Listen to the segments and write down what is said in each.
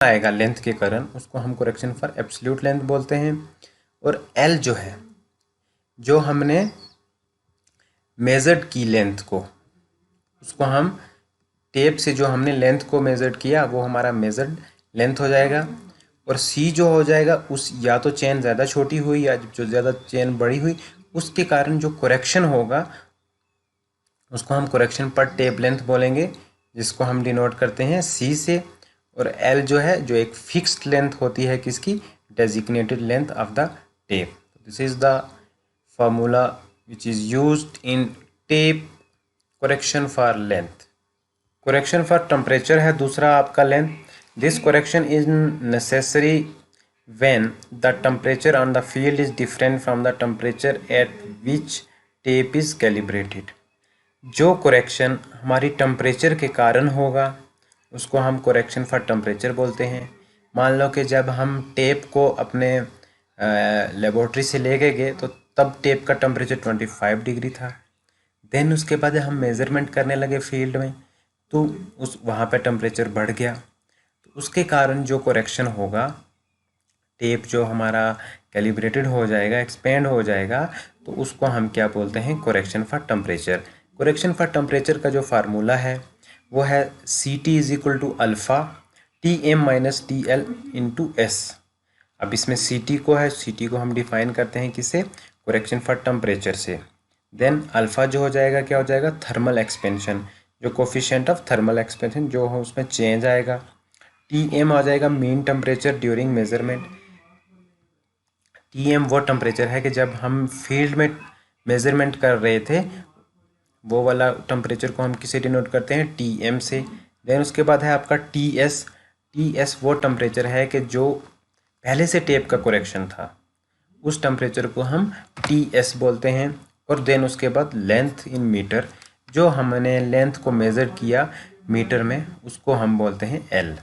आएगा लेंथ के कारण उसको हम करेक्शन फॉर एब्सोल्यूट लेंथ बोलते हैं। और एल जो है, जो हमने मेजर्ड की लेंथ को, उसको हम टेप से जो हमने लेंथ को मेजर्ड किया वो हमारा मेजर्ड लेंथ हो जाएगा। और सी जो हो जाएगा उस या तो चेन ज़्यादा छोटी हुई या जो ज़्यादा चेन बड़ी हुई, उसके कारण जो करेक्शन होगा उसको हम करेक्शन पर टेप लेंथ बोलेंगे, जिसको हम डिनोट करते हैं सी से। और एल जो है, जो एक फिक्स्ड लेंथ होती है किसकी, designated length of the tape. This is the formula which is used in tape correction for length. Correction for temperature है दूसरा आपका length. This correction is necessary when the temperature on the field is different from the temperature at which tape is calibrated। जो correction हमारी temperature के कारण होगा उसको हम करेक्शन फॉर टेम्परेचर बोलते हैं। मान लो कि जब हम टेप को अपने लेबोरेटरी से ले गए तो तब टेप का टेम्परेचर 25 डिग्री था। देन उसके बाद हम मेज़रमेंट करने लगे फील्ड में, तो उस वहाँ पे टेम्परेचर बढ़ गया, तो उसके कारण जो करेक्शन होगा, टेप जो हमारा कैलिब्रेटेड हो जाएगा, एक्सपेंड हो जाएगा, तो उसको हम क्या बोलते हैं, correction for temperature. Correction for temperature का जो फार्मूला है वो है C T is equal to alpha T M minus T L into S. अब इसमें सी टी को है, सी टी को हम डिफाइन करते हैं किससे, करेक्शन फॉर टेम्परेचर से। देन अल्फ़ा जो हो जाएगा क्या हो जाएगा, थर्मल एक्सपेंशन, जो कोफिशिएंट ऑफ थर्मल एक्सपेंशन जो है उसमें चेंज आएगा। टी एम आ जाएगा mean temperature during measurement. T M वो टेम्परेचर है कि जब हम फील्ड में मेजरमेंट कर रहे थे, वो वाला टेम्परेचर को हम किसे डिनोट करते हैं, टी एम से। देन उसके बाद है आपका टी एस। टी एस वो टेम्परेचर है कि जो पहले से टेप का करेक्शन था, उस टेम्परेचर को हम टी एस बोलते हैं। और देन उसके बाद लेंथ इन मीटर, जो हमने लेंथ को मेज़र किया मीटर में, उसको हम बोलते हैं एल।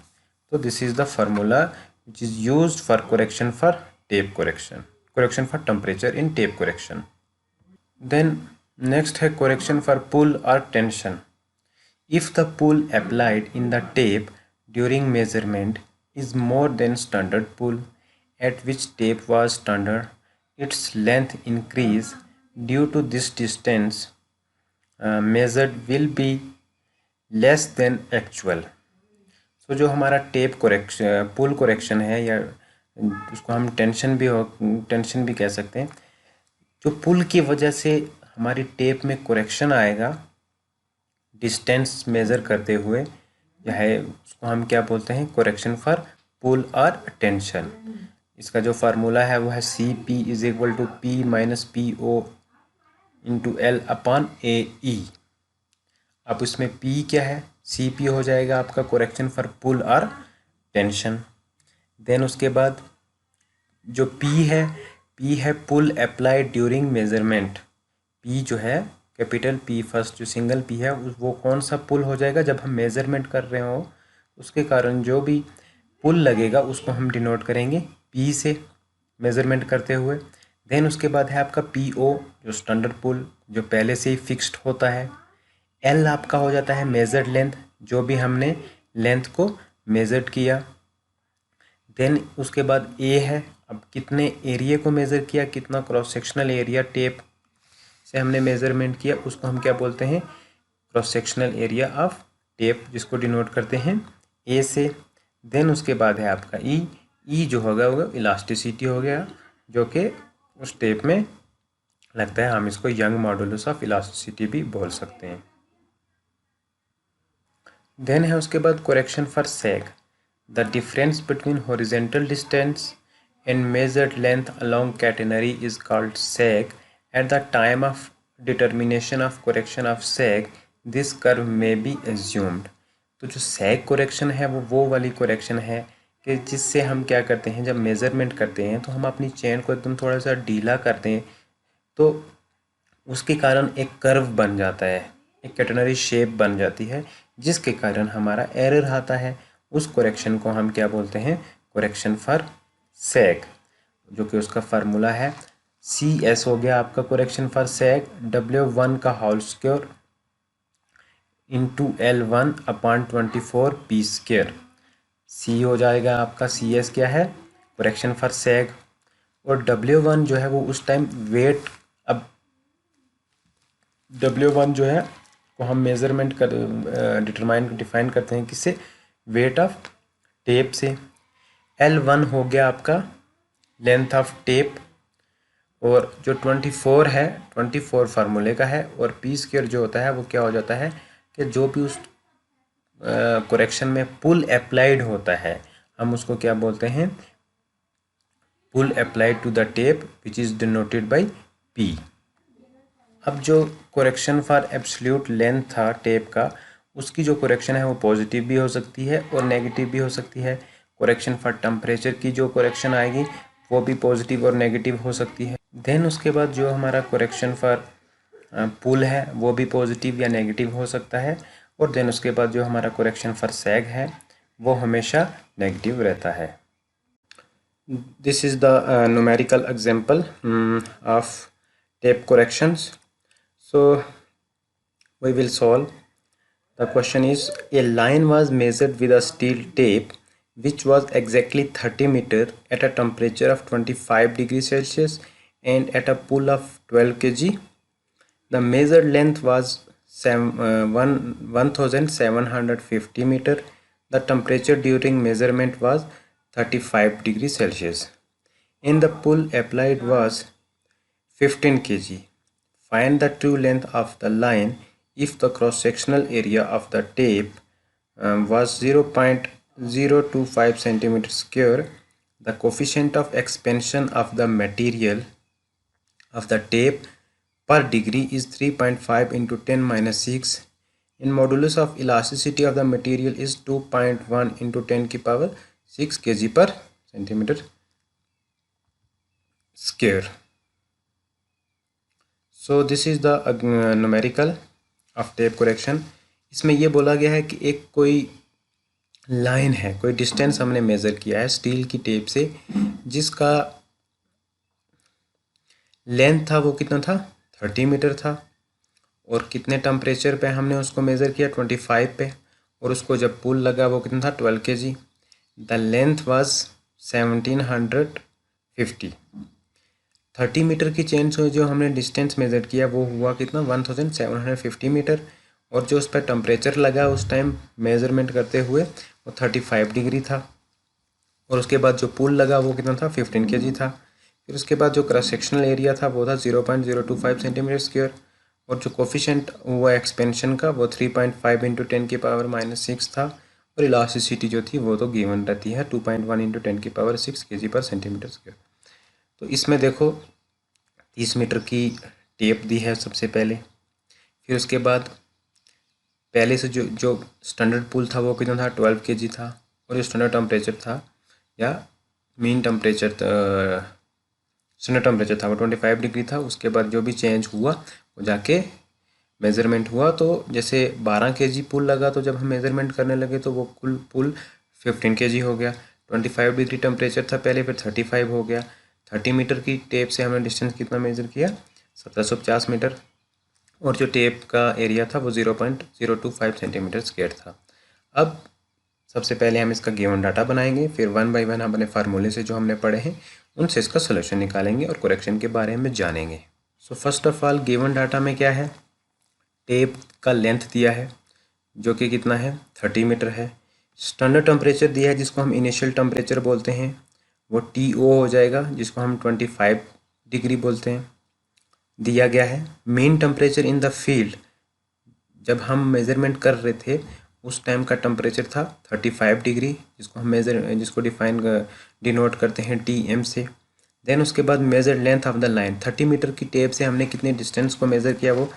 तो this is the formula which is used for correction for tape correction, correction for temperature in tape correction. Then next है करेक्शन फॉर पुल और tension. If the pull applied in the tape during measurement is more than standard pull at which tape was standard, its length increase due to this distance measured will be less than actual। सो जो हमारा tape correction, पुल correction है, या उसको हम tension भी कह सकते हैं, जो पुल की वजह से हमारी टेप में करेक्शन आएगा डिस्टेंस मेज़र करते हुए, है उसको हम क्या बोलते हैं, करेक्शन फॉर पुल और टेंशन। इसका जो फार्मूला है वो है C P is equal to P minus P O into L upon A E. अब इसमें पी क्या है, सी पी हो जाएगा आपका करेक्शन फॉर पुल और टेंशन। देन उसके बाद जो पी है पुल अप्लाइड ड्यूरिंग मेजरमेंट। पी जो है कैपिटल पी, फर्स्ट जो सिंगल पी है वो कौन सा पुल हो जाएगा, जब हम मेज़रमेंट कर रहे हो उसके कारण जो भी पुल लगेगा उसको हम डिनोट करेंगे पी से मेज़रमेंट करते हुए। देन उसके बाद है आपका पी ओ, जो स्टैंडर्ड पुल जो पहले से ही फिक्स्ड होता है। एल आपका हो जाता है मेजर्ड लेंथ, जो भी हमने लेंथ को मेज़र्ड किया। देन उसके बाद ए है, अब कितने एरिया को मेज़र किया, कितना क्रॉस सेक्शनल एरिया टेप से हमने मेज़रमेंट किया, उसको हम क्या बोलते हैं, cross sectional area of tape, जिसको डिनोट करते हैं ए से। देन उसके बाद है आपका ई जो होगा वो इलास्टिसिटी हो गया, जो कि उस टेप में लगता है, हम इसको यंग मॉडुलस ऑफ इलास्टिसिटी भी बोल सकते हैं। देन है उसके बाद correction for sag. The difference between horizontal distance and measured length along catenary is called sag. At the time of determination of correction of sag this curve में B assumed. तो जो सैग करेक्शन है वो वाली correction है कि जिससे हम क्या करते हैं, जब मेज़रमेंट करते हैं तो हम अपनी चेन को एकदम थोड़ा सा ढीला करते हैं, तो उसके कारण एक कर्व बन जाता है, एक कैटेनरी शेप बन जाती है, जिसके कारण हमारा एरर आता है। उस करेक्शन को हम क्या बोलते हैं, करेक्शन फॉर सैग, जो कि उसका फार्मूला है सी एस हो गया आपका करेक्शन फॉर सैग, W1 का whole square into L1 upon 24 P square. C हो जाएगा आपका, सी एस क्या है, करेक्शन फॉर सैग। और W1 जो है वो उस टाइम वेट, अब W1 जो है वो हम मेज़रमेंट कर डिफाइन करते हैं किससे, वेट ऑफ टेप से। L1 हो गया आपका लेंथ ऑफ टेप, और जो 24 है 24 फार्मूले का है, और पी स्क्वायर जो होता है वो क्या हो जाता है कि जो भी उस करेक्शन में पुल अप्लाइड होता है हम उसको क्या बोलते हैं, pull applied to the tape which is denoted by P। अब जो करेक्शन फॉर एब्सोल्यूट लेंथ था टेप का, उसकी जो करेक्शन है वो पॉजिटिव भी हो सकती है और नेगेटिव भी हो सकती है। करेक्शन फॉर टेम्परेचर की जो करेक्शन आएगी वो भी पॉजिटिव और नेगेटिव हो सकती है। देन उसके बाद जो हमारा करेक्शन फॉर पुल है वो भी पॉजिटिव या नेगेटिव हो सकता है। और देन उसके बाद जो हमारा करेक्शन फॉर सैग है वो हमेशा नेगेटिव रहता है। This is the numerical example of tape corrections. So we will solve. The question is, a line was measured with a steel tape which was exactly 30 meter at a temperature of 25 degrees Celsius and at a pull of 12 kg. The measured length was 1750 meter. The temperature during measurement was 35 degrees Celsius and the pull applied was 15 kg. Find the true length of the line if the cross-sectional area of the tape was 0.025 centimeter square. The coefficient of expansion of the material of the tape per degree is 3.5 into 10 minus 6. In modulus of elasticity of the material is 2.1 into 10 की power 6 kg per centimeter square. So this is the numerical of tape correction. इसमें ये बोला गया है कि एक कोई line है, कोई डिस्टेंस हमने मेज़र किया है स्टील की टेप से, जिसका लेंथ था वो कितना था, 30 मीटर था, और कितने टेम्परेचर पे हमने उसको मेज़र किया, 25 पे, और उसको जब पुल लगा वो कितना था, 12 kg। The length was 1750। 30 metre की चेन से जो हमने डिस्टेंस मेज़र किया वो हुआ कितना, 1750 मीटर, और जो उस पर टेम्परेचर लगा उस टाइम मेज़रमेंट करते हुए वो 35 डिग्री था, और उसके बाद जो पुल लगा वो कितना था, 15 kg था। फिर उसके बाद जो क्रॉस सेक्शनल एरिया था वो था 0.025 सेंटीमीटर स्क्वायर, और जो कोफिशेंट हुआ एक्सपेंशन का वो 3.5 इंटू 10 की पावर -6 था, और इलास्टिसिटी जो थी वो तो गिवन रहती है 2.1 इंटू 10 की पावर 6 kg पर सेंटीमीटर स्क्वायर। तो इसमें देखो 30 मीटर की टेप दी है सबसे पहले, फिर उसके बाद पहले से जो स्टैंडर्ड पुल था वो कितना था, 12 kg था, और जो स्टैंडर्ड टेम्परेचर था या मीन टेम्परेचर स्टैंडर्ड टेम्परेचर था वो 25 डिग्री था। उसके बाद जो भी चेंज हुआ वो जाके मेज़रमेंट हुआ, तो जैसे 12 kg पुल लगा तो जब हम मेज़रमेंट करने लगे तो वो कुल पुल 15 kg हो गया। 25 डिग्री टेम्परेचर था पहले, फिर 35 हो गया। 30 मीटर की टेप से हमने डिस्टेंस कितना मेज़र किया, 1750 मीटर, और जो टेप का एरिया था वो 0.025 सेंटीमीटर स्क्वायर था। अब सबसे पहले हम इसका गिवन डाटा बनाएंगे, फिर 1 बाय 1 हम अपने फार्मूले से जो हमने पढ़े हैं उनसे इसका सोल्यूशन निकालेंगे और करेक्शन के बारे में जानेंगे। So first of all given data में क्या है, टेप का लेंथ दिया है जो कि कितना है, 30 मीटर है। स्टैंडर्ड टेम्परेचर दिया है जिसको हम इनिशियल टेम्परेचर बोलते हैं, वो TO हो जाएगा, जिसको हम 25 डिग्री बोलते हैं, दिया गया है। Main temperature in the field जब हम मेज़रमेंट कर रहे थे उस टाइम का टेम्परेचर था 35 डिग्री, जिसको डिनोट करते हैं TM से। देन उसके बाद major length of the line, 30 metre की टेप से हमने कितने डिस्टेंस को मेज़र किया, वो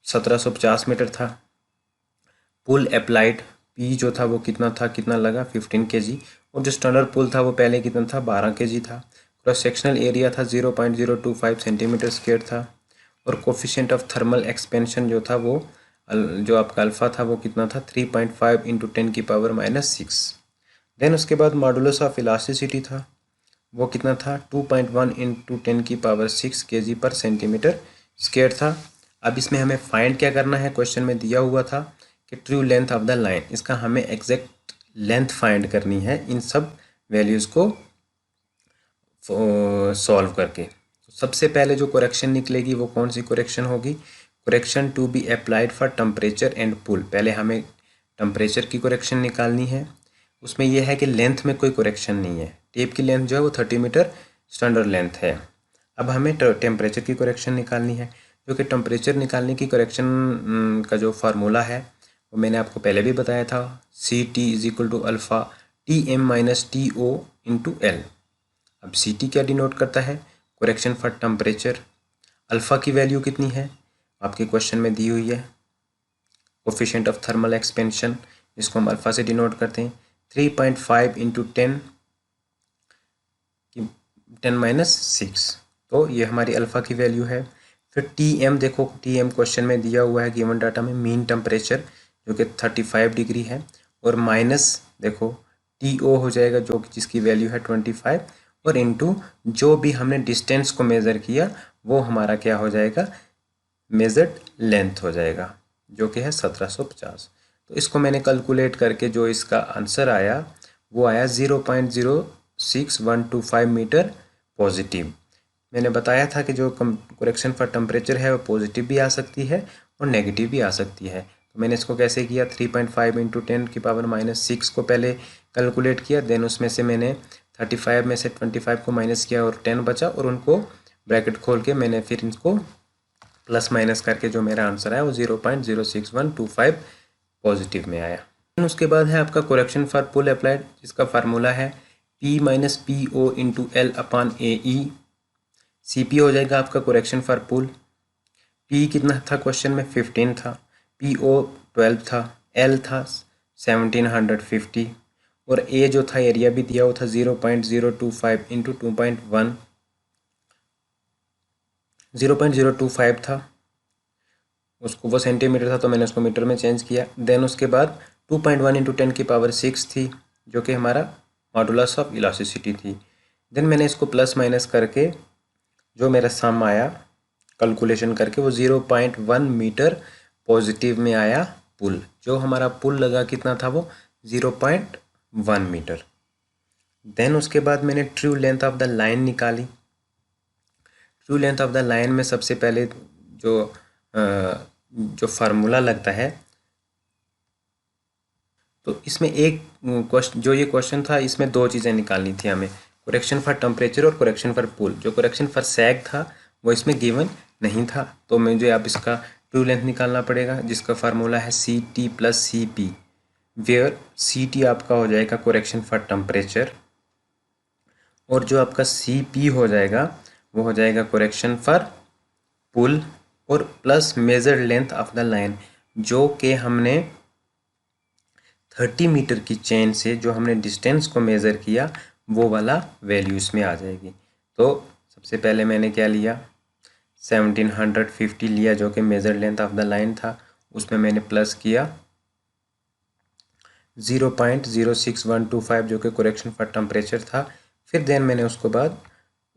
1750 मीटर था। पुल अप्लाइड P जो था वो कितना था, कितना लगा, 15 kg, और जो स्टैंडर्ड पुल था वो पहले कितना था, 12 kg था। क्रॉस सेक्शनल एरिया था 0.025 सेंटीमीटर स्क्वायर था, और कोफिशिएंट ऑफ थर्मल एक्सपेंशन जो था वो जो आपका अल्फ़ा था वो कितना था, 3.5 इंटू 10 की पावर -6। देन उसके बाद मॉडुलस ऑफ इलास्टिसिटी था वो कितना था, 2.1 इंटू 10 की पावर 6 kg पर सेंटीमीटर स्क्वायर था। अब इसमें हमें फाइंड क्या करना है, क्वेश्चन में दिया हुआ था कि true length of the line, इसका हमें एग्जैक्ट लेंथ फाइंड करनी है इन सब वैल्यूज़ को सॉल्व करके। तो सबसे पहले जो करेक्शन निकलेगी वो कौन सी करेक्शन होगी? Correction to be applied for temperature and pull. पहले हमें टेम्परेचर की करेक्शन निकालनी है। उसमें यह है कि लेंथ में कोई करेक्शन नहीं है, टेप की लेंथ जो है वो 30 मीटर स्टैंडर्ड लेंथ है। अब हमें टेम्परेचर की करेक्शन निकालनी है, जो कि टेम्परेचर निकालने की करेक्शन का जो फार्मूला है वो मैंने आपको पहले भी बताया था, CT is equal to alpha TM minus TO into L। अब CT क्या डिनोट करता है? Correction for temperature. अल्फ़ा की वैल्यू कितनी है? आपके क्वेश्चन में दी हुई है, कोफिशिएंट ऑफ थर्मल एक्सपेंशन, जिसको हम अल्फ़ा से डिनोट करते हैं 3.5 इंटू 10⁻�6। तो ये हमारी अल्फ़ा की वैल्यू है। फिर TM देखो, TM क्वेश्चन में दिया हुआ है गिवन डाटा में मीन टेम्परेचर जो कि 35 डिग्री है, और माइनस देखो TO हो जाएगा जो कि जिसकी वैल्यू है 25, और इनटू जो भी हमने डिस्टेंस को मेज़र किया वो हमारा क्या हो जाएगा? मेजर्ड लेंथ हो जाएगा, जो कि है 1750। तो इसको मैंने कैलकुलेट करके जो इसका आंसर आया वो आया 0.06125 मीटर पॉजिटिव। मैंने बताया था कि जो करेक्शन फॉर टेम्परेचर है वो पॉजिटिव भी आ सकती है और नेगेटिव भी आ सकती है। तो मैंने इसको कैसे किया? 3.5 इंटू 10⁻�6 को पहले कैलकुलेट किया, देन उसमें से मैंने 35 में से 25 को माइनस किया और 10 बचा, और उनको ब्रैकेट खोल के मैंने फिर इनको प्लस माइनस करके जो मेरा आंसर आया वो 0.06125 पॉजिटिव में आया। उसके बाद है आपका करेक्शन फॉर पुल अप्लाइड, जिसका फार्मूला है P minus PO into L upon AE। CP हो जाएगा आपका करेक्शन फॉर पुल। P कितना था क्वेश्चन में? 15 था, PO 12 था, L था 1750, और A जो था एरिया भी दिया हुआ था 0.025 इंटू 0.025 था, उसको वो सेंटीमीटर था तो मैंने उसको मीटर में चेंज किया। देन उसके बाद 2.1 इंटू 10⁶ थी, जो कि हमारा मॉडुलस ऑफ इलास्टिसिटी थी। देन मैंने इसको प्लस माइनस करके जो मेरा सम आया कैलकुलेशन करके वो 0.1 मीटर पॉजिटिव में आया पुल। जो हमारा पुल लगा कितना था? वो 0.1 मीटर। देन उसके बाद मैंने true length of the line निकाली। True length of the line में सबसे पहले जो फार्मूला लगता है, तो इसमें एक क्वेश्चन, जो ये क्वेश्चन था इसमें दो चीज़ें निकालनी थी हमें, करेक्शन फॉर टेम्परेचर और करेक्शन फॉर पुल। जो करेक्शन फॉर सैग था वो इसमें गिवन नहीं था, तो मुझे अब इसका ट्रू लेंथ निकालना पड़ेगा, जिसका फार्मूला है CT plus CP, where CT आपका हो जाएगा करेक्शन फॉर टेम्परेचर, और जो आपका CP हो जाएगा वो हो जाएगा करेक्शन फॉर पुल, और plus measured length of the line, जो कि हमने 30 मीटर की चेन से जो हमने डिस्टेंस को मेज़र किया वो वाला वैल्यू इसमें आ जाएगी। तो सबसे पहले मैंने क्या लिया? 1750 लिया, जो कि major length of the line था। उसमें मैंने प्लस किया 0.06125 जो कि करेक्शन फॉर टेम्परेचर था। फिर देन मैंने उसको बाद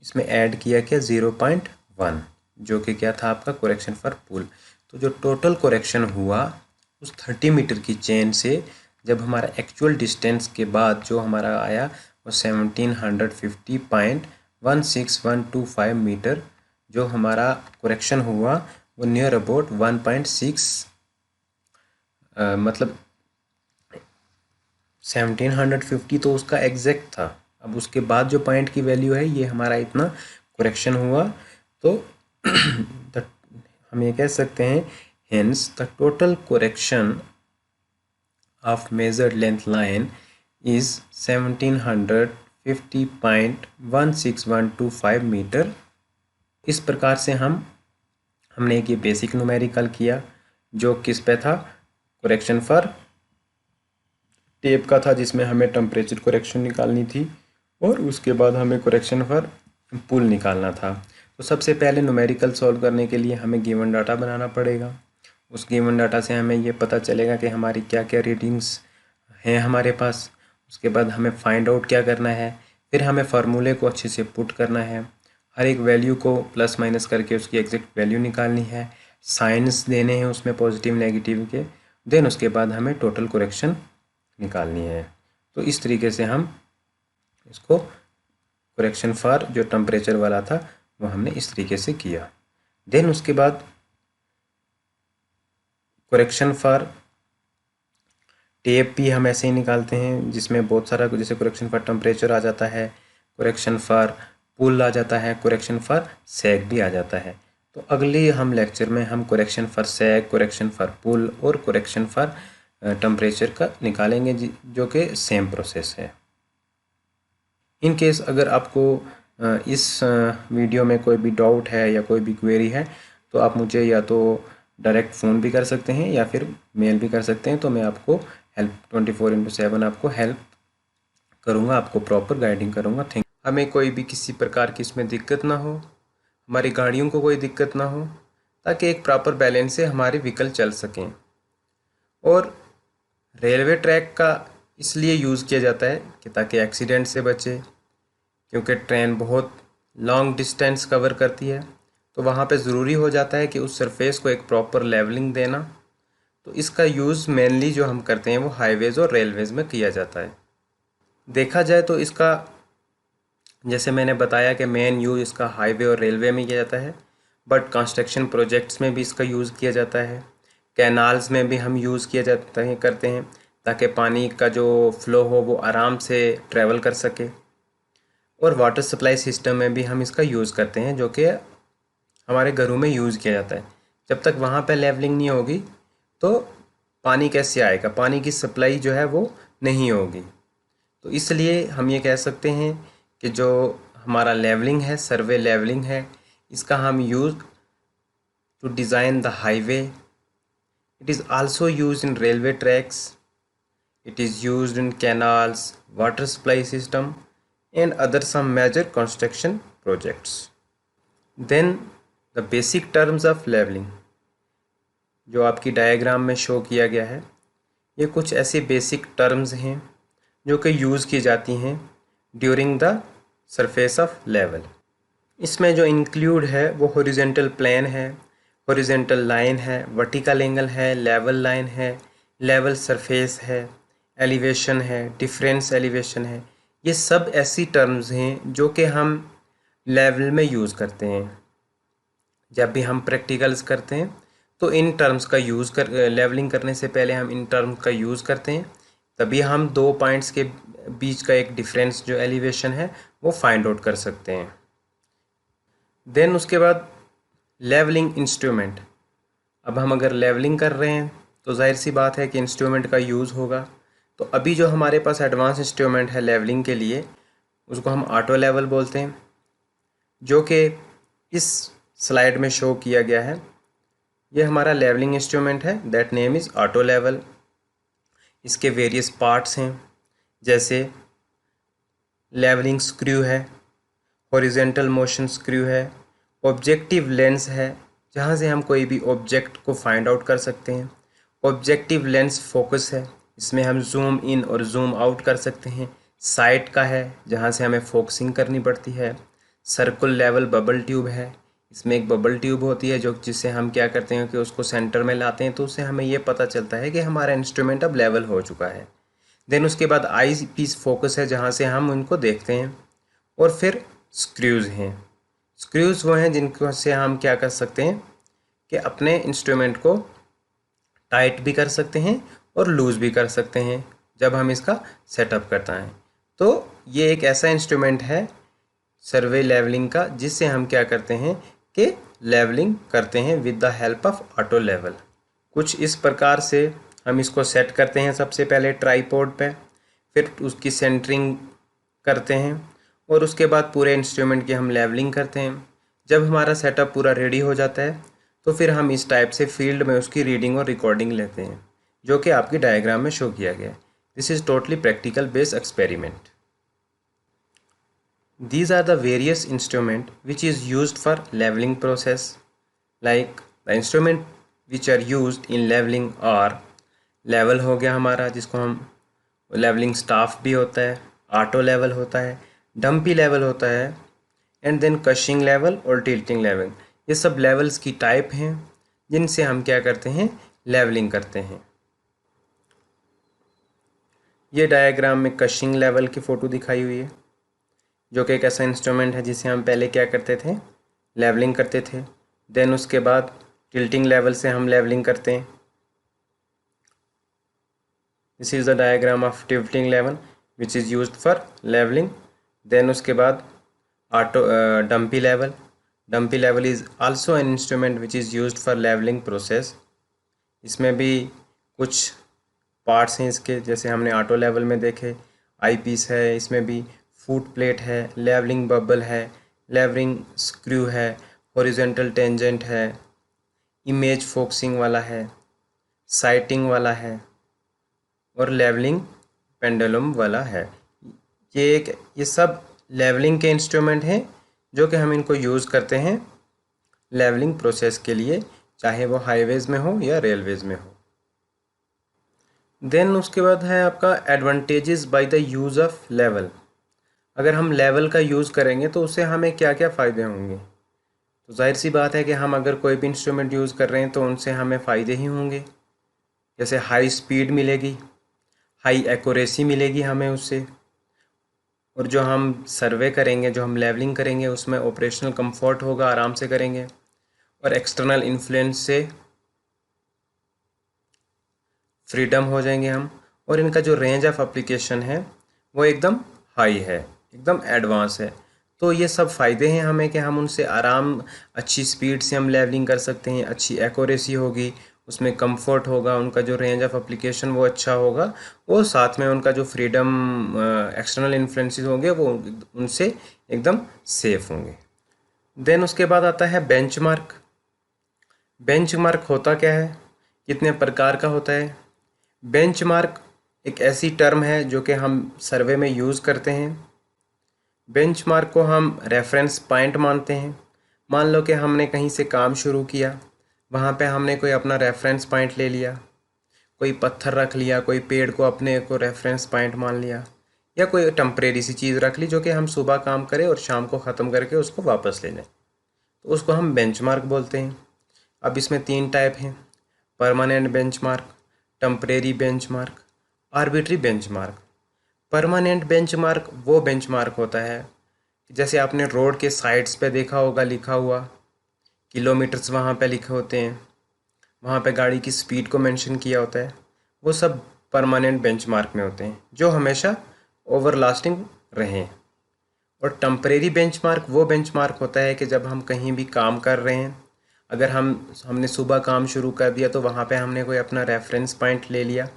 इसमें ऐड किया क्या? 0.1, जो कि क्या था आपका करेक्शन फॉर पुल। तो जो टोटल करेक्शन हुआ उस 30 मीटर की चेन से, जब हमारा एक्चुअल डिस्टेंस के बाद जो हमारा आया वो 1750.16125 मीटर, जो हमारा करेक्शन हुआ वो नियर अबाउट 1.6 मतलब 1750 तो उसका एग्जैक्ट था। अब उसके बाद जो पॉइंट की वैल्यू है ये हमारा इतना करेक्शन हुआ, तो हम ये कह सकते हैं hence the total correction of measured length line is 1750.16125 meter. इस प्रकार से हमने एक ये बेसिक न्यूमेरिकल किया जो किस पे था? करेक्शन फॉर टेप का था, जिसमें हमें टेम्परेचर करेक्शन निकालनी थी, और उसके बाद हमें करेक्शन फॉर पुल निकालना था। तो सबसे पहले न्यूमेरिकल सॉल्व करने के लिए हमें गिवन डाटा बनाना पड़ेगा। उस गिवन डाटा से हमें ये पता चलेगा कि हमारी क्या क्या रीडिंग्स हैं हमारे पास। उसके बाद हमें फाइंड आउट क्या करना है, फिर हमें फार्मूले को अच्छे से पुट करना है, हर एक वैल्यू को प्लस माइनस करके उसकी एग्जैक्ट वैल्यू निकालनी है, साइंस देने हैं उसमें पॉजिटिव नेगेटिव के, देन उसके बाद हमें टोटल करेक्शन निकालनी है। तो इस तरीके से हम इसको करेक्शन फॉर जो टेम्परेचर वाला था वो हमने इस तरीके से किया। देन उसके बाद करेक्शन फॉर टेप भी हम ऐसे ही निकालते हैं, जिसमें बहुत सारा, जैसे करेक्शन फॉर टेम्परेचर आ जाता है, करेक्शन फॉर पुल आ जाता है, करेक्शन फॉर सैग भी आ जाता है। तो अगले हम लेक्चर में हम correction for sag, correction for pull और करेक्शन फॉर टेम्परेचर का निकालेंगे, जो कि सेम प्रोसेस है। इन केस अगर आपको इस वीडियो में कोई भी डाउट है या कोई भी क्वेरी है तो आप मुझे या तो डायरेक्ट फ़ोन भी कर सकते हैं या फिर मेल भी कर सकते हैं, तो मैं आपको हेल्प 24/7 आपको हेल्प करूँगा, आपको प्रॉपर गाइडिंग करूँगा। हमें कोई भी किसी प्रकार की इसमें दिक्कत ना हो, हमारी गाड़ियों को कोई दिक्कत ना हो, ताकि एक प्रॉपर बैलेंस से हमारे व्हीकल चल सकें। और रेलवे ट्रैक का इसलिए यूज़ किया जाता है कि ताकि एक्सीडेंट से बचे, क्योंकि ट्रेन बहुत लॉन्ग डिस्टेंस कवर करती है, तो वहाँ पे ज़रूरी हो जाता है कि उस सरफेस को एक प्रॉपर लेवलिंग देना। तो इसका यूज़ मेनली जो हम करते हैं वो हाईवेज़ और रेलवेज़ में किया जाता है। देखा जाए तो इसका, जैसे मैंने बताया कि मेन यूज़ इसका हाईवे और रेलवे में किया जाता है, बट कंस्ट्रक्शन प्रोजेक्ट्स में भी इसका यूज़ किया जाता है, कैनाल्स में भी हम यूज़ किया जाता है करते हैं, ताकि पानी का जो फ्लो हो वो आराम से ट्रैवल कर सके। और वाटर सप्लाई सिस्टम में भी हम इसका यूज़ करते हैं, जो कि हमारे घरों में यूज़ किया जाता है। जब तक वहाँ पे लेवलिंग नहीं होगी तो पानी कैसे आएगा, पानी की सप्लाई जो है वो नहीं होगी। तो इसलिए हम ये कह सकते हैं कि जो हमारा लेवलिंग है, सर्वे लेवलिंग है, इसका हम use to design the highway. It is also used in railway tracks, it is used in canals, water supply system and other some major construction projects. Then the basic terms of leveling, जो आपकी diagram में show किया गया है, ये कुछ ऐसे basic terms हैं जो कि यूज़ की जाती हैं during the surface of level. इसमें जो इंक्लूड है वो हॉरिजेंटल प्लेन है, हॉरिजेंटल लाइन है, वर्टिकल एंगल है, लेवल लाइन है, लेवल सरफेस है, एलिवेशन है, डिफरेंस एलिवेशन है। ये सब ऐसी टर्म्स हैं जो कि हम लेवल में यूज़ करते हैं। जब भी हम प्रैक्टिकल्स करते हैं तो इन टर्म्स का यूज़ कर, लेवलिंग करने से पहले हम इन टर्म्स का यूज़ करते हैं, तभी हम दो पॉइंट्स के बीच का एक डिफरेंस जो एलिवेशन है वो फाइंड आउट कर सकते हैं। देन उसके बाद लेवलिंग इंस्ट्रूमेंट। अब हम अगर लेवलिंग कर रहे हैं तो जाहिर सी बात है कि इंस्ट्रूमेंट का यूज़ होगा। तो अभी जो हमारे पास एडवांस इंस्ट्रूमेंट है लेवलिंग के लिए, उसको हम ऑटो लेवल बोलते हैं, जो कि इस स्लाइड में शो किया गया है। ये हमारा लेवलिंग इंस्ट्रूमेंट है, that name is auto level. इसके वेरियस पार्ट्स हैं, जैसे लेवलिंग स्क्रू है, हॉरिजेंटल मोशन स्क्रू है, ऑब्जेक्टिव लेंस है, जहाँ से हम कोई भी ऑब्जेक्ट को फाइंड आउट कर सकते हैं। ऑब्जेक्टिव लेंस फोकस है, इसमें हम जूम इन और जूम आउट कर सकते हैं। साइट का है, जहाँ से हमें फोकसिंग करनी पड़ती है। सर्कुल लेवल बबल ट्यूब है, इसमें एक बबल ट्यूब होती है जिससे हम क्या करते हैं कि उसको सेंटर में लाते हैं, तो उससे हमें ये पता चलता है कि हमारा इंस्ट्रूमेंट अब लेवल हो चुका है। देन उसके बाद आई पीस फोकस है, जहाँ से हम उनको देखते हैं। और फिर स्क्रूज़ हैं। स्क्रूज़ वो हैं जिनको से हम क्या कर सकते हैं कि अपने इंस्ट्रूमेंट को टाइट भी कर सकते हैं और लूज़ भी कर सकते हैं जब हम इसका सेटअप करते हैं। तो ये एक ऐसा इंस्ट्रूमेंट है सर्वे लेवलिंग का, जिससे हम क्या करते हैं कि लेवलिंग करते हैं with the help of auto level. कुछ इस प्रकार से हम इसको सेट करते हैं। सबसे पहले ट्राईपॉड पे, फिर उसकी सेंटरिंग करते हैं और उसके बाद पूरे इंस्ट्रूमेंट की हम लेवलिंग करते हैं। जब हमारा सेटअप पूरा रेडी हो जाता है तो फिर हम इस टाइप से फील्ड में उसकी रीडिंग और रिकॉर्डिंग लेते हैं, जो कि आपकी डायग्राम में शो किया गया है। This is totally practical based experiment. These are the various instrument which is used for leveling process. Like the instrument which are used in leveling are level हो गया हमारा, जिसको हम लेवलिंग स्टाफ भी होता है, ऑटो लेवल होता है, डंपी लेवल होता है, एंड देन कशिंग लेवल और टिल्टिंग लेवल। ये सब लेवल्स की टाइप हैं जिनसे हम क्या करते हैं, लेवलिंग करते हैं। ये डायग्राम में कशिंग लेवल की फ़ोटो दिखाई हुई है, जो कि एक ऐसा इंस्ट्रूमेंट है जिसे हम पहले क्या करते थे, लेवलिंग करते थे। देन उसके बाद टिल्टिंग लेवल से हम लेवलिंग करते हैं। This is the diagram of tilting level which is used for levelling. Then उसके बाद dumpy level. Dumpy level is also an instrument which is used for levelling process. इसमें भी कुछ पार्ट्स हैं इसके, जैसे हमने ऑटो लेवल में देखे, आई पीस है, इसमें भी फुट प्लेट है, लेवलिंग बबल है, लेवलिंग स्क्रू है, हॉरिजॉन्टल टेंजेंट है, इमेज फोकसिंग वाला है, साइटिंग वाला है और लेवलिंग पेंडुलम वाला है। ये सब लेवलिंग के इंस्ट्रूमेंट हैं जो कि हम इनको यूज़ करते हैं लेवलिंग प्रोसेस के लिए, चाहे वो हाईवेज़ में हो या रेलवेज़ में हो। देन उसके बाद है आपका advantages by the use of level. अगर हम लेवल का यूज़ करेंगे तो उससे हमें क्या क्या फ़ायदे होंगे। तो जाहिर सी बात है कि हम अगर कोई भी इंस्ट्रूमेंट यूज़ कर रहे हैं तो उनसे हमें फ़ायदे ही होंगे। जैसे हाई स्पीड मिलेगी, हाई एक्यूरेसी मिलेगी हमें उससे, और जो हम सर्वे करेंगे, जो हम लेवलिंग करेंगे, उसमें ऑपरेशनल कंफर्ट होगा, आराम से करेंगे। और एक्सटर्नल इन्फ्लुएंस से फ्रीडम हो जाएंगे हम। और इनका जो रेंज ऑफ एप्लीकेशन है वो एकदम हाई है, एकदम एडवांस है। तो ये सब फ़ायदे हैं हमें कि हम उनसे आराम, अच्छी स्पीड से हम लेवलिंग कर सकते हैं, अच्छी एक्यूरेसी होगी, उसमें कंफर्ट होगा, उनका जो रेंज ऑफ एप्लीकेशन वो अच्छा होगा, और साथ में उनका जो फ्रीडम, एक्सटर्नल इन्फ्लुएंसेस होंगे वो उनसे एकदम सेफ होंगे। देन उसके बाद आता है बेंचमार्क। बेंचमार्क होता क्या है, कितने प्रकार का होता है। बेंचमार्क एक ऐसी टर्म है जो कि हम सर्वे में यूज़ करते हैं। बेंचमार्क को हम रेफरेंस पॉइंट मानते हैं। मान लो कि हमने कहीं से काम शुरू किया, वहाँ पे हमने कोई अपना रेफरेंस पॉइंट ले लिया, कोई पत्थर रख लिया, कोई पेड़ को अपने को रेफरेंस पॉइंट मान लिया, या कोई टेम्परेरी सी चीज़ रख ली जो कि हम सुबह काम करें और शाम को ख़त्म करके उसको वापस ले लें, तो उसको हम बेंचमार्क बोलते हैं। अब इसमें 3 टाइप हैं, permanent benchmark, temporary benchmark, arbitrary benchmark. Permanent benchmark वो बेंचमार्क होता है कि जैसे आपने रोड के साइड्स पे देखा होगा लिखा हुआ, किलोमीटर्स वहाँ पे लिखे होते हैं, वहाँ पे गाड़ी की स्पीड को मेंशन किया होता है, वो सब परमानेंट बेंचमार्क में होते हैं जो हमेशा ओवर लास्टिंग रहें। और टेम्परेरी बेंचमार्क वो बेंचमार्क होता है कि जब हम कहीं भी काम कर रहे हैं, अगर हमने सुबह काम शुरू कर दिया तो वहाँ पे हमने कोई अपना रेफरेंस पॉइंट ले लिया,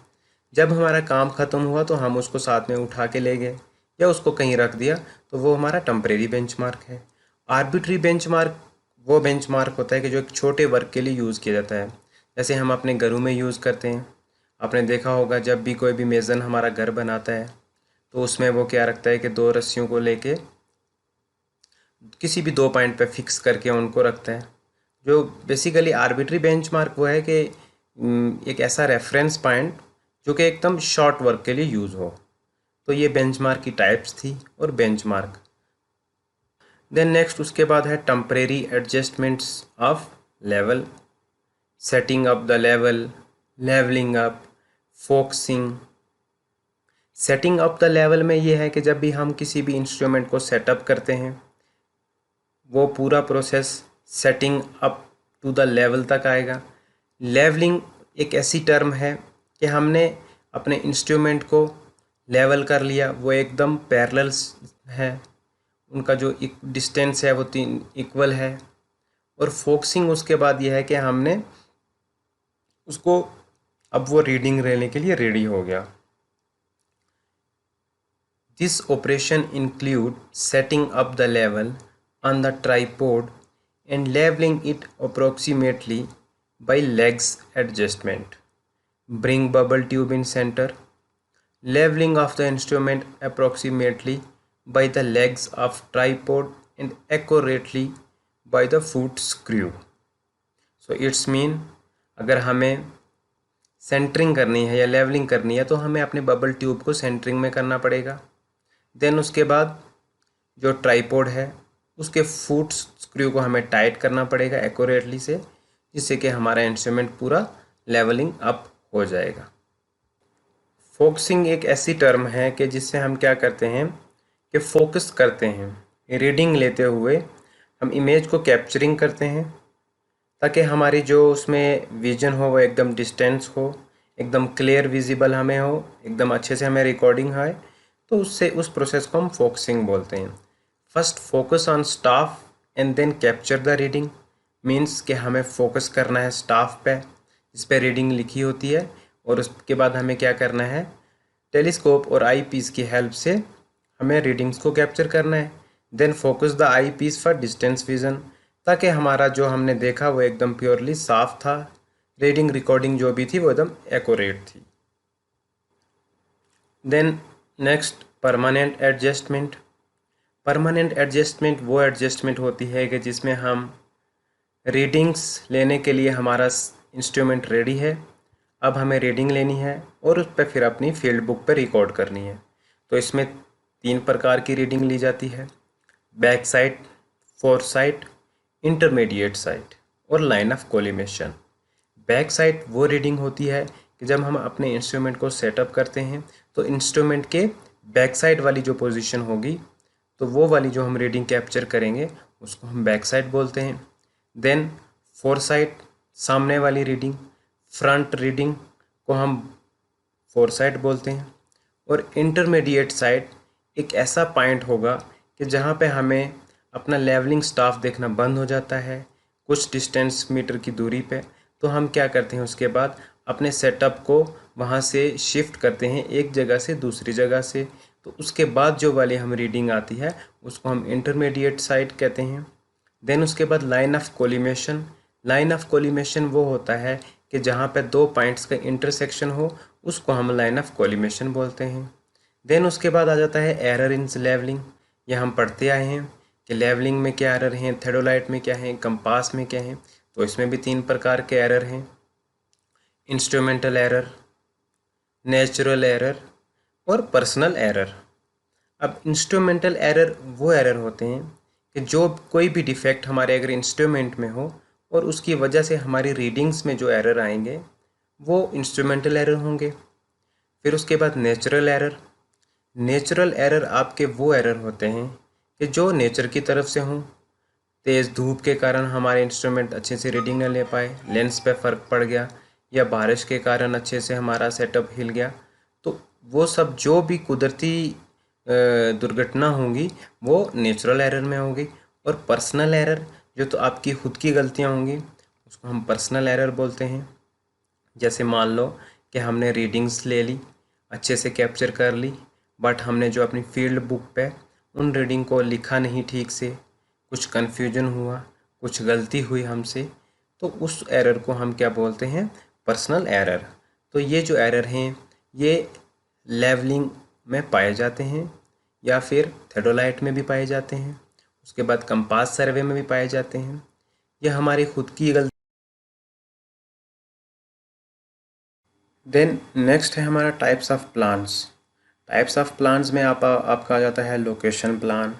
जब हमारा काम ख़त्म हुआ तो हम उसको साथ में उठा के ले गए या उसको कहीं रख दिया, तो वो हमारा टेम्परेरी बेंचमार्क है। आर्बिट्री बेंचमार्क वो बेंचमार्क होता है कि जो एक छोटे वर्क के लिए यूज़ किया जाता है, जैसे हम अपने घरों में यूज़ करते हैं। आपने देखा होगा जब भी कोई भी मेज़न हमारा घर बनाता है तो उसमें वो क्या रखता है कि 2 रस्सियों को लेके किसी भी 2 पॉइंट पे फिक्स करके उनको रखते हैं। जो बेसिकली आर्बिट्री बेंचमार्क वो है कि एक ऐसा रेफरेंस पॉइंट जो कि एकदम शॉर्ट वर्क के लिए यूज़ हो। तो ये बेंचमार्क की टाइप्स थी और बेंचमार्क। देन नेक्स्ट उसके बाद है temporary adjustments of level, setting up the level, levelling up, focusing. Setting up the level में ये है कि जब भी हम किसी भी इंस्ट्रूमेंट को सेटअप करते हैं, वो पूरा process setting up to the level तक आएगा। लेवलिंग एक ऐसी टर्म है कि हमने अपने इंस्ट्रूमेंट को लेवल कर लिया, वो एकदम पैरेलल है, उनका जो डिस्टेंस है वो 3 इक्वल है। और फोकसिंग उसके बाद ये है कि हमने उसको, अब वो रीडिंग लेने के लिए रेडी हो गया। This operation include setting up the level on the tripod and leveling it approximately by legs adjustment. Bring bubble tube in center. Leveling of the instrument approximately by the legs of tripod and accurately by the foot screw. So it's mean अगर हमें centering करनी है या levelling करनी है तो हमें अपने बबल ट्यूब को सेंटरिंग में करना पड़ेगा। देन उसके बाद जो ट्राइपॉड है उसके फुट स्क्रू को हमें टाइट करना पड़ेगा एक्यूरेटली से, जिससे कि हमारा इंस्ट्रूमेंट पूरा लेवलिंग अप हो जाएगा। फोकसिंग एक ऐसी टर्म है कि जिससे हम क्या करते हैं कि फोकस करते हैं। रीडिंग लेते हुए हम इमेज को कैप्चरिंग करते हैं ताकि हमारी जो उसमें विजन हो वो एकदम डिस्टेंस हो, एकदम क्लियर विजिबल हमें हो, एकदम अच्छे से हमें रिकॉर्डिंग आए। तो उससे उस प्रोसेस को हम फोकसिंग बोलते हैं। First focus on staff and then capture the reading means कि हमें फोकस करना है स्टाफ पे जिस पे रीडिंग लिखी होती है, और उसके बाद हमें क्या करना है, टेलीस्कोप और आई पीस की हेल्प से हमें रीडिंग्स को कैप्चर करना है। Then focus the eye piece for distance vision ताकि हमारा जो हमने देखा वो एकदम प्योरली साफ था, रीडिंग रिकॉर्डिंग जो भी थी वो एकदम एक्यूरेट थी। Then next permanent adjustment. Permanent adjustment वो एडजस्टमेंट होती है कि जिसमें हम रीडिंग्स लेने के लिए हमारा इंस्ट्रूमेंट रेडी है, अब हमें रीडिंग लेनी है और उस पर फिर अपनी फील्ड बुक पर रिकॉर्ड करनी है। तो इसमें 3 प्रकार की रीडिंग ली जाती है, back sight, fore sight, intermediate sight और line of collimation. Back sight वो रीडिंग होती है कि जब हम अपने इंस्ट्रूमेंट को सेटअप करते हैं तो इंस्ट्रूमेंट के बैक साइड वाली जो पोजीशन होगी तो वो वाली जो हम रीडिंग कैप्चर करेंगे उसको हम बैक साइड बोलते हैं। देन फोर साइड सामने वाली रीडिंग, फ्रंट रीडिंग को हम फोर साइड बोलते हैं। और इंटरमीडिएट साइड एक ऐसा पॉइंट होगा कि जहाँ पे हमें अपना लेवलिंग स्टाफ देखना बंद हो जाता है कुछ डिस्टेंस मीटर की दूरी पे, तो हम क्या करते हैं उसके बाद अपने सेटअप को वहाँ से शिफ्ट करते हैं एक जगह से दूसरी जगह से। तो उसके बाद जो वाली हम रीडिंग आती है उसको हम इंटरमीडिएट साइड कहते हैं। देन उसके बाद line of collimation. Line of collimation वो होता है कि जहाँ पे 2 पॉइंट्स का इंटरसेक्शन हो उसको हम लाइन ऑफ कोलिमेशन बोलते हैं। देन उसके बाद आ जाता है एरर इन लेवलिंग। ये हम पढ़ते आए हैं कि लेवलिंग में क्या एरर हैं, थेडोलाइट में क्या है, कंपास में क्या है। तो इसमें भी 3 प्रकार के एरर हैं, इंस्ट्रूमेंटल एरर, नेचुरल एरर और पर्सनल एरर। अब इंस्ट्रूमेंटल एरर वो एरर होते हैं कि जो कोई भी डिफेक्ट हमारे अगर इंस्ट्रूमेंट में हो और उसकी वजह से हमारी रीडिंग्स में जो एरर आएंगे वो इंस्ट्रूमेंटल एरर होंगे। फिर उसके बाद नेचुरल एरर। नेचुरल एरर आपके वो एरर होते हैं कि जो नेचर की तरफ से हों, तेज़ धूप के कारण हमारे इंस्ट्रूमेंट अच्छे से रीडिंग न ले पाए, लेंस पे फ़र्क पड़ गया, या बारिश के कारण अच्छे से हमारा सेटअप हिल गया, तो वो सब जो भी कुदरती दुर्घटना होंगी वो नेचुरल एरर में होगी। और पर्सनल एरर जो तो आपकी खुद की गलतियाँ होंगी उसको हम पर्सनल एरर बोलते हैं। जैसे मान लो कि हमने रीडिंग्स ले ली, अच्छे से कैप्चर कर ली, बट हमने जो अपनी फील्ड बुक पे उन रीडिंग को लिखा नहीं ठीक से, कुछ कन्फ्यूजन हुआ, कुछ गलती हुई हमसे, तो उस एरर को हम क्या बोलते हैं, पर्सनल एरर। तो ये जो एरर हैं ये लेवलिंग में पाए जाते हैं या फिर थेडोलाइट में भी पाए जाते हैं, उसके बाद कंपास सर्वे में भी पाए जाते हैं। यह हमारी खुद की गलती। देन नेक्स्ट है हमारा types of plans. Types of plans में आपका आ जाता है लोकेशन प्लान,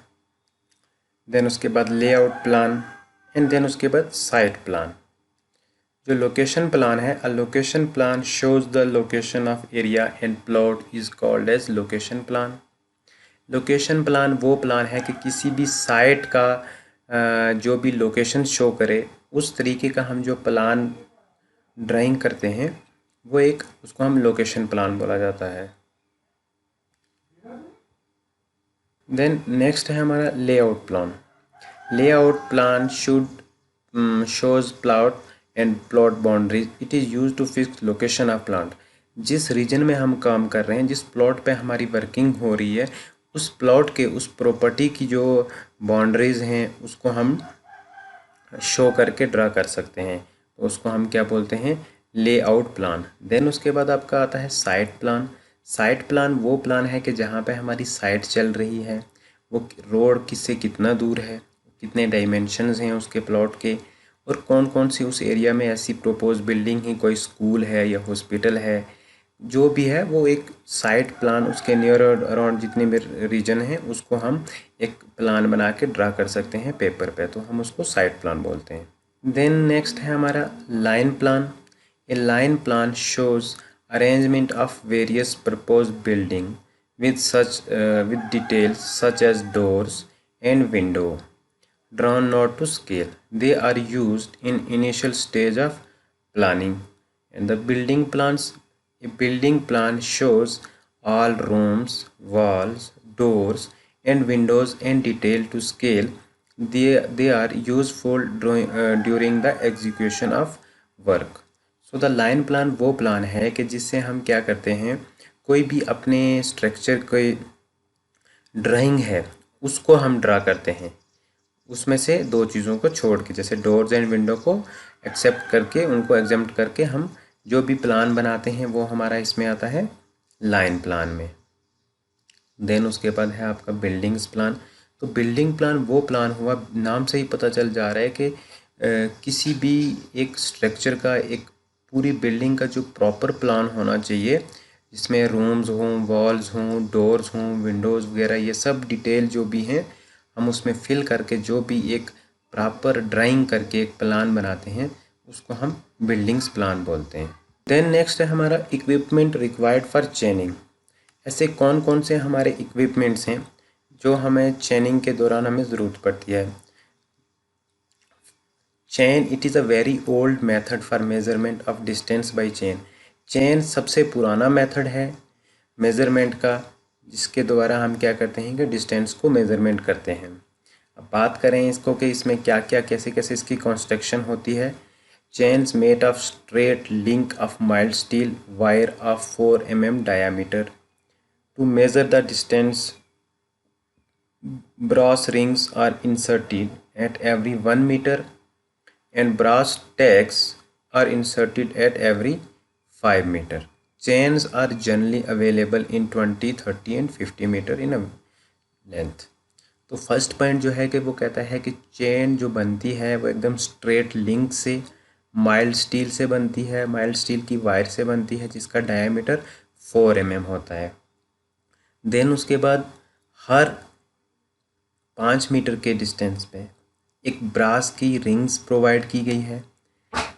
देन उसके बाद लेआउट प्लान एंड देन उसके बाद साइट प्लान। जो लोकेशन प्लान है, a location plan shows the location of area and plot is called as location plan. Location plan वो प्लान है कि किसी भी साइट का जो भी लोकेशन शो करे उस तरीके का हम जो प्लान ड्राइंग करते हैं वो एक उसको हम लोकेशन प्लान बोला जाता है। देन नेक्स्ट है हमारा layout plan. Layout plan should shows plot and plot boundaries. It is use to fix location of plant. जिस रीजन में हम काम कर रहे हैं, जिस प्लॉट पे हमारी वर्किंग हो रही है, उस प्लॉट के उस प्रॉपर्टी की जो बाउंड्रीज हैं उसको हम शो करके ड्रा कर सकते हैं, तो उसको हम क्या बोलते हैं, लेआउट प्लान। देन उसके बाद आपका आता है साइट प्लान। साइट प्लान वो प्लान है कि जहाँ पे हमारी साइट चल रही है, वो रोड किससे कितना दूर है, कितने डायमेंशंस हैं उसके प्लॉट के, और कौन कौन सी उस एरिया में ऐसी प्रपोज बिल्डिंग है, कोई स्कूल है या हॉस्पिटल है, जो भी है वो एक साइट प्लान उसके नियर अराउंड जितने भी रीजन है उसको हम एक प्लान बना के ड्रा कर सकते हैं पेपर पे, तो हम उसको साइट प्लान बोलते हैं। देन नेक्स्ट है हमारा line plan. A line plan shows arrangement of various proposed building with details such as doors and window drawn not to scale. They are used in initial stage of planning. And the a building plan shows all rooms, walls, doors, and windows in detail to scale. They are useful during the execution of work. So the line plan वो plan है कि जिससे हम क्या करते हैं, कोई भी अपने स्ट्रक्चर कोई ड्राइंग है उसको हम ड्रा करते हैं, उसमें से दो चीज़ों को छोड़ के, जैसे डोर्स एंड विंडो को एक्सेप्ट करके, उनको एग्जाम्प्ट करके हम जो भी प्लान बनाते हैं वो हमारा इसमें आता है लाइन प्लान में। देन उसके बाद है आपका बिल्डिंग्स प्लान। तो बिल्डिंग प्लान वो प्लान हुआ, नाम से ही पता चल जा रहा है कि किसी भी एक स्ट्रक्चर का, एक पूरी बिल्डिंग का जो प्रॉपर प्लान होना चाहिए, जिसमें रूम्स हों, वॉल्स हों, डोर्स हों, विंडोज़ वगैरह, ये सब डिटेल जो भी हैं हम उसमें फिल करके जो भी एक प्रॉपर ड्राइंग करके एक प्लान बनाते हैं उसको हम बिल्डिंग्स प्लान बोलते हैं। देन नेक्स्ट है हमारा इक्विपमेंट रिक्वायर्ड फॉर चेनिंग। ऐसे कौन कौन से हमारे इक्विपमेंट्स हैं जो हमें चेनिंग के दौरान हमें ज़रूरत पड़ती है। Chain, it is a very old method for measurement of distance by chain. Chain सबसे पुराना मेथड है मेज़रमेंट का, जिसके द्वारा हम क्या करते हैं कि डिस्टेंस को मेज़रमेंट करते हैं। अब बात करें इसको कि इसमें क्या क्या, कैसे कैसे इसकी कंस्ट्रक्शन होती है। Chains made of straight link of mild steel wire of 4 mm diameter to measure the distance. brass rings are inserted at every 1 meter and brass tacks are inserted at every 5 meter. Chains are generally available in 20, 30 and 50 meter in a length. तो first point जो है कि वो कहता है कि chain जो बनती है वो एकदम स्ट्रेट लिंक से, माइल्ड स्टील से बनती है, माइल्ड स्टील की वायर से बनती है, जिसका डायमीटर 4 mm होता है। देन उसके बाद हर 5 मीटर के डिस्टेंस पे एक ब्रास की रिंग्स प्रोवाइड की गई है,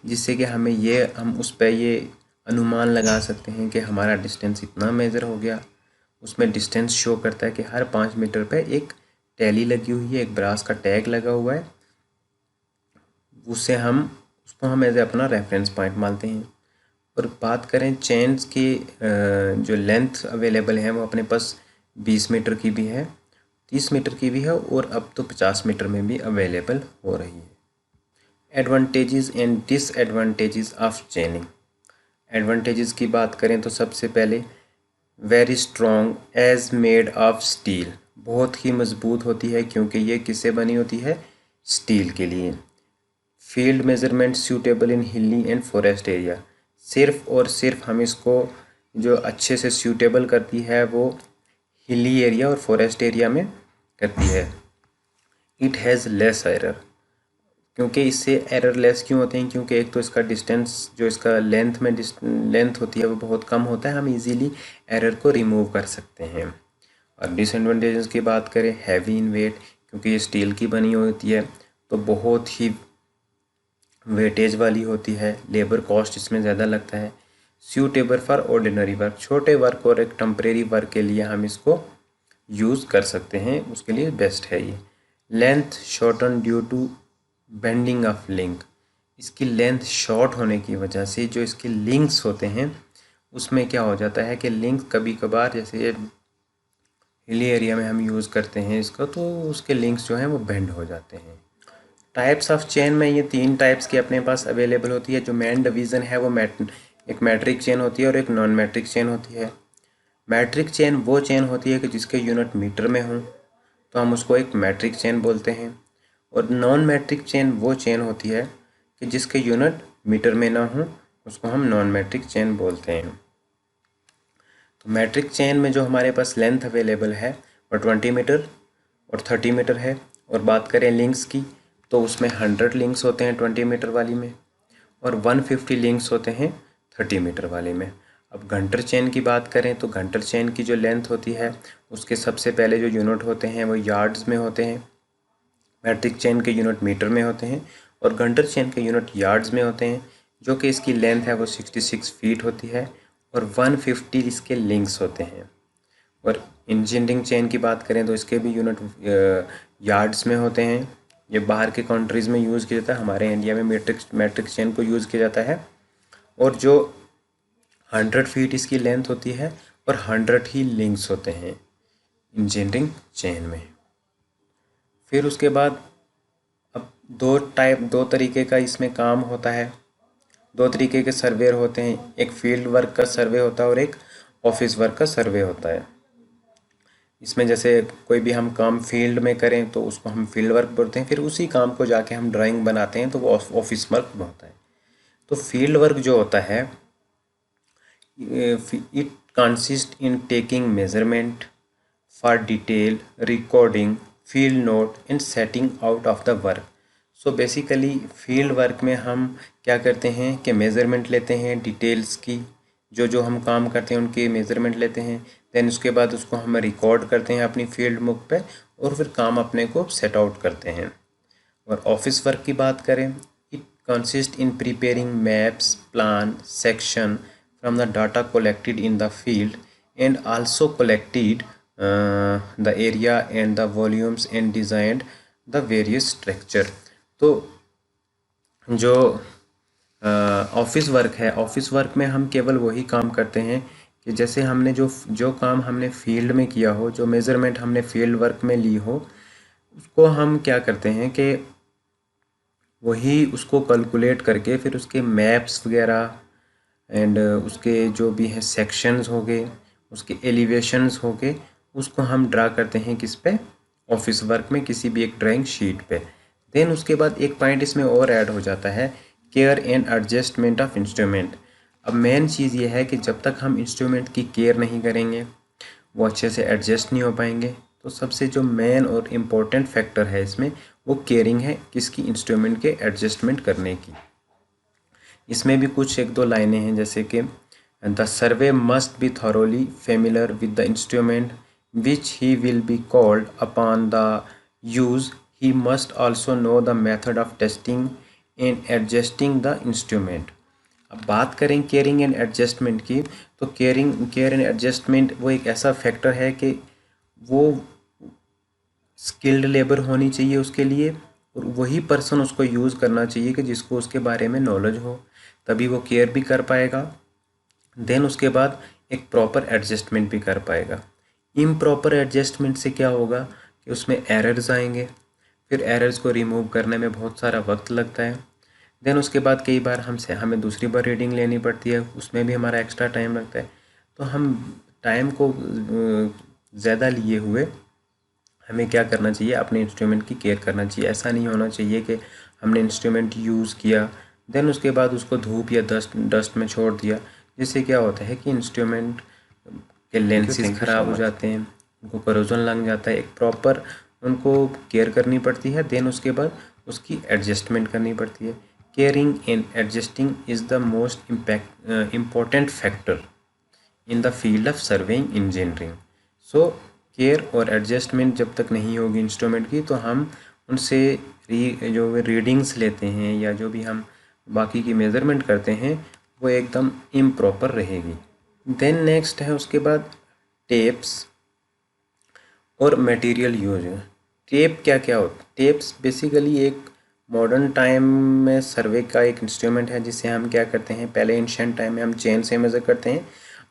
जिससे कि हम उस पर ये अनुमान लगा सकते हैं कि हमारा डिस्टेंस इतना मेज़र हो गया। उसमें डिस्टेंस शो करता है कि हर 5 मीटर पे एक टैली लगी हुई है, एक ब्रास का टैग लगा हुआ है, उसको हम एज अपना रेफरेंस पॉइंट मानते हैं। और बात करें चेन्स की जो लेंथ अवेलेबल है वो अपने पास 20 मीटर की भी है, 30 मीटर की भी है, और अब तो 50 मीटर में भी अवेलेबल हो रही है। Advantages and disadvantages of chaining. Advantages की बात करें तो सबसे पहले very strong as made of steel, बहुत ही मजबूत होती है क्योंकि ये किससे बनी होती है, स्टील के लिए। फील्ड मेजरमेंट सूटेबल इन हिली एंड फॉरेस्ट एरिया, सिर्फ और सिर्फ हम इसको जो अच्छे से सूटेबल करती है वो हिली एरिया और फॉरेस्ट एरिया में करती है। इट हैज़ लेस एरर, क्योंकि इससे एरर लेस क्यों होते हैं, क्योंकि एक तो इसका डिस्टेंस जो इसका लेंथ होती है वो बहुत कम होता है, हम इजीली एरर को रिमूव कर सकते हैं। और डिसएडवांटेजेस की बात करें, हैवी इन वेट, क्योंकि ये स्टील की बनी होती है तो बहुत ही वेटेज वाली होती है, लेबर कॉस्ट इसमें ज़्यादा लगता है। सूटेबल फॉर ऑर्डिनरी वर्क, छोटे वर्क और एक टेम्परेरी वर्क के लिए हम इसको यूज़ कर सकते हैं, उसके लिए बेस्ट है ये। Length shorten due to bending of link, इसकी लेंथ शॉर्ट होने की वजह से जो इसके लिंक्स होते हैं उसमें क्या हो जाता है कि लिंक कभी कभार, जैसे ये हिली एरिया में हम यूज़ करते हैं इसको, तो उसके लिंक्स जो हैं वो बेंड हो जाते हैं। टाइप्स ऑफ चेन में ये 3 टाइप्स की अपने पास अवेलेबल होती है। जो मेन डिवीज़न है वो एक मैट्रिक चेन होती है और एक नॉन मैट्रिक चेन होती है। मैट्रिक चेन वो चेन होती है कि जिसके यूनिट मीटर में हों तो हम उसको एक मैट्रिक चेन बोलते हैं, और नॉन मैट्रिक चेन वो चेन होती है कि जिसके यूनिट मीटर में ना हो, उसको हम नॉन मैट्रिक चेन बोलते हैं। तो मैट्रिक चेन में जो हमारे पास लेंथ अवेलेबल है वो 20 मीटर और 30 मीटर है। और बात करें लिंक्स की तो उसमें 100 लिंक्स होते हैं 20 मीटर वाली में, और 150 लिंक्स होते हैं 30 मीटर वाले में। अब घंटर चेन की बात करें तो घंटर चेन की जो लेंथ होती है उसके सबसे पहले जो यूनिट होते हैं वो यार्ड्स में होते हैं, मैट्रिक चेन के यूनिट मीटर में होते हैं, और घंटर चेन के यूनिट यार्ड्स में होते हैं। जो कि इसकी लेंथ है वो 66 फीट होती है, और 150 इसके लिंक्स होते हैं। और इंजीनियरिंग चेन की बात करें तो इसके भी यूनिट यार्ड्स में होते हैं। ये बाहर के कंट्रीज़ में यूज़ किया जाता है, हमारे इंडिया में मैट्रिक चेन को यूज़ किया जाता है। और जो 100 फीट इसकी लेंथ होती है और 100 ही लिंक्स होते हैं इंजीनियरिंग चेन में। फिर उसके बाद अब दो तरीके का इसमें काम होता है, दो तरीके के सर्वेयर होते हैं। एक फील्ड वर्क का सर्वे होता है और एक ऑफिस वर्क का सर्वे होता है। इसमें जैसे कोई भी हम काम फील्ड में करें तो उसको हम फील्ड वर्क बोलते हैं, फिर उसी काम को जाके हम ड्राइंग बनाते हैं तो वो ऑफिस वर्क होता है। तो फील्ड वर्क जो होता है, it consist in taking measurement for detail recording field note and setting out of the work. So basically field work में हम क्या करते हैं कि मेज़रमेंट लेते हैं डिटेल्स की, जो जो हम काम करते हैं उनकी मेज़रमेंट लेते हैं। देन उसके बाद उसको हम रिकॉर्ड करते हैं अपनी फील्ड बुक पे और फिर काम अपने को सेट आउट करते हैं। और ऑफिस वर्क की बात करें, it consist in preparing maps plan section from the data collected in the field and also collected the area and the volumes and designed the various structure. तो जो office work है, office work में हम केवल वही काम करते हैं कि जैसे हमने जो काम हमने फील्ड में किया हो, जो मेज़रमेंट हमने फील्ड वर्क में ली हो, उसको हम क्या करते हैं कि वही उसको कैलकुलेट करके फिर उसके मैप्स वगैरह एंड उसके जो भी है सेक्शंस हो गए, उसके एलिवेशंस हो गए, उसको हम ड्रा करते हैं किस पे, ऑफिस वर्क में किसी भी एक ड्राइंग शीट पे। देन उसके बाद एक पॉइंट इसमें और ऐड हो जाता है, care and adjustment of instrument. अब मेन चीज़ ये है कि जब तक हम इंस्ट्रूमेंट की केयर नहीं करेंगे वो अच्छे से एडजस्ट नहीं हो पाएंगे। तो सबसे जो मेन और इम्पोर्टेंट फैक्टर है इसमें वो केयरिंग है, किसकी, इंस्ट्रूमेंट के एडजस्टमेंट करने की। इसमें भी कुछ एक दो लाइनें हैं जैसे कि the survey must be thoroughly familiar with the instrument which he will be called upon the use. He must also know the method of testing and adjusting the instrument. अब बात करें केयरिंग एंड एडजस्टमेंट की, तो care and adjustment वो एक ऐसा factor है कि वो स्किल्ड लेबर होनी चाहिए उसके लिए, और वही पर्सन उसको यूज़ करना चाहिए कि जिसको उसके बारे में नॉलेज हो, तभी वो केयर भी कर पाएगा। देन उसके बाद एक प्रॉपर एडजस्टमेंट भी कर पाएगा। इम्प्रॉपर एडजस्टमेंट से क्या होगा कि उसमें एरर्स आएंगे, फिर एरर्स को रिमूव करने में बहुत सारा वक्त लगता है। देन उसके बाद कई बार हमें दूसरी बार रीडिंग लेनी पड़ती है, उसमें भी हमारा एक्स्ट्रा टाइम लगता है। तो हम टाइम को ज़्यादा लिए हुए हमें क्या करना चाहिए, अपने इंस्ट्रूमेंट की केयर करना चाहिए। ऐसा नहीं होना चाहिए कि हमने इंस्ट्रूमेंट यूज़ किया देन उसके बाद उसको धूप या डस्ट में छोड़ दिया, जिससे क्या होता है कि इंस्ट्रूमेंट के लेंसेज ख़राब हो जाते हैं, उनको करोजन लग जाता है। एक प्रॉपर उनको केयर करनी पड़ती है, देन उसके बाद उसकी एडजस्टमेंट करनी पड़ती है। Caring and adjusting is the most important factor in the field of surveying engineering. So care और एडजस्टमेंट जब तक नहीं होगी इंस्ट्रूमेंट की, तो हम उनसे जो रीडिंग्स लेते हैं या जो भी हम बाकी की मेज़रमेंट करते हैं वो एकदम इम्प्रॉपर रहेगी। देन नेक्स्ट है उसके बाद टेप्स और मटेरियल यूज। टेप क्या क्या होता है? टेप्स बेसिकली एक मॉडर्न टाइम में सर्वे का एक इंस्ट्रूमेंट है, जिसे हम क्या करते हैं, पहले एंशिएंट टाइम में हम चेन से मेज़र करते हैं,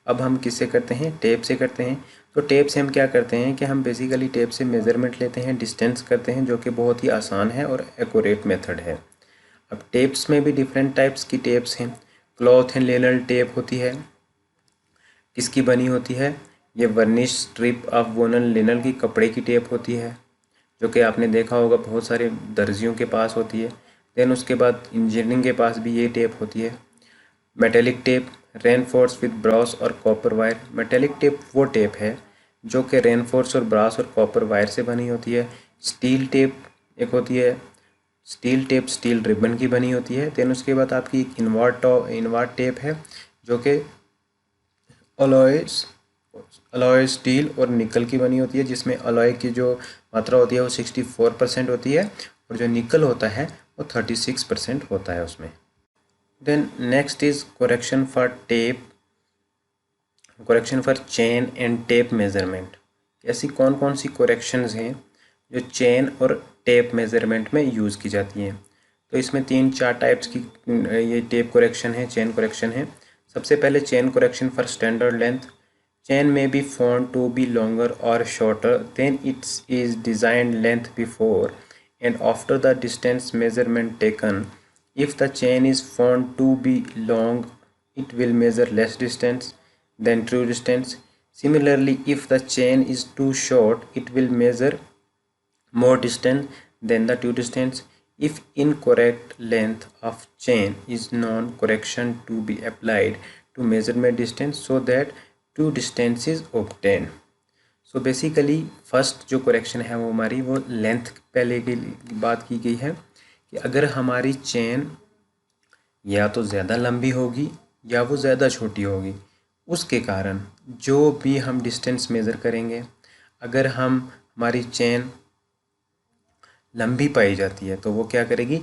अब हम किससे करते हैं, टेप से करते हैं। तो टेप से हम क्या करते हैं कि हम बेसिकली टेप से मेज़रमेंट लेते हैं, डिस्टेंस करते हैं, जो कि बहुत ही आसान है और एक्यूरेट मेथड है। अब टेप्स में भी डिफरेंट टाइप्स की टेप्स हैं। क्लॉथ एंड लिनन टेप होती है, किसकी बनी होती है, ये वर्निश स्ट्रिप ऑफ वोनल लिनन की कपड़े की टेप होती है, जो कि आपने देखा होगा बहुत सारे दर्जियों के पास होती है। देन उसके बाद इंजीनियरिंग के पास भी ये टेप होती है। Metallic tape reinforce with brass और कॉपर वायर। मेटेलिक टेप वो टेप है जो कि रेनफोर्स और ब्रास और कॉपर वायर से बनी होती है। स्टील टेप एक होती है, स्टील टेप स्टील रिबन की बनी होती है। देन उसके बाद आपकी एक इनवर्ट टेप है जो कि अलॉय स्टील और निकल की बनी होती है, जिसमें अलॉय की जो मात्रा होती है वो 64% होती है और जो निकल होता है वो 36% होता है उसमें। Then next is correction for tape correction for chain and tape measurement. ऐसी कौन कौन सी करेक्शंस हैं जो चेन और टेप मेजरमेंट में यूज़ की जाती हैं? तो इसमें 3-4 टाइप्स की ये टेप करेक्शन है, चेन करेक्शन है। सबसे पहले chain correction for standard length. Chain में be found to be longer और shorter than its is designed length before and after the distance measurement taken. If the chain is found to be long, it will measure less distance than true distance. Similarly, if the chain is too short, it will measure more distance than the true distance. If incorrect length of chain is known, correction to be applied to measurement distance so that true distance is obtained. So basically first जो correction है वो हमारी वो length पहले की बात की गई है कि अगर हमारी चेन या तो ज़्यादा लंबी होगी या वो ज़्यादा छोटी होगी, उसके कारण जो भी हम डिस्टेंस मेज़र करेंगे, अगर हमारी चेन लंबी पाई जाती है तो वो क्या करेगी,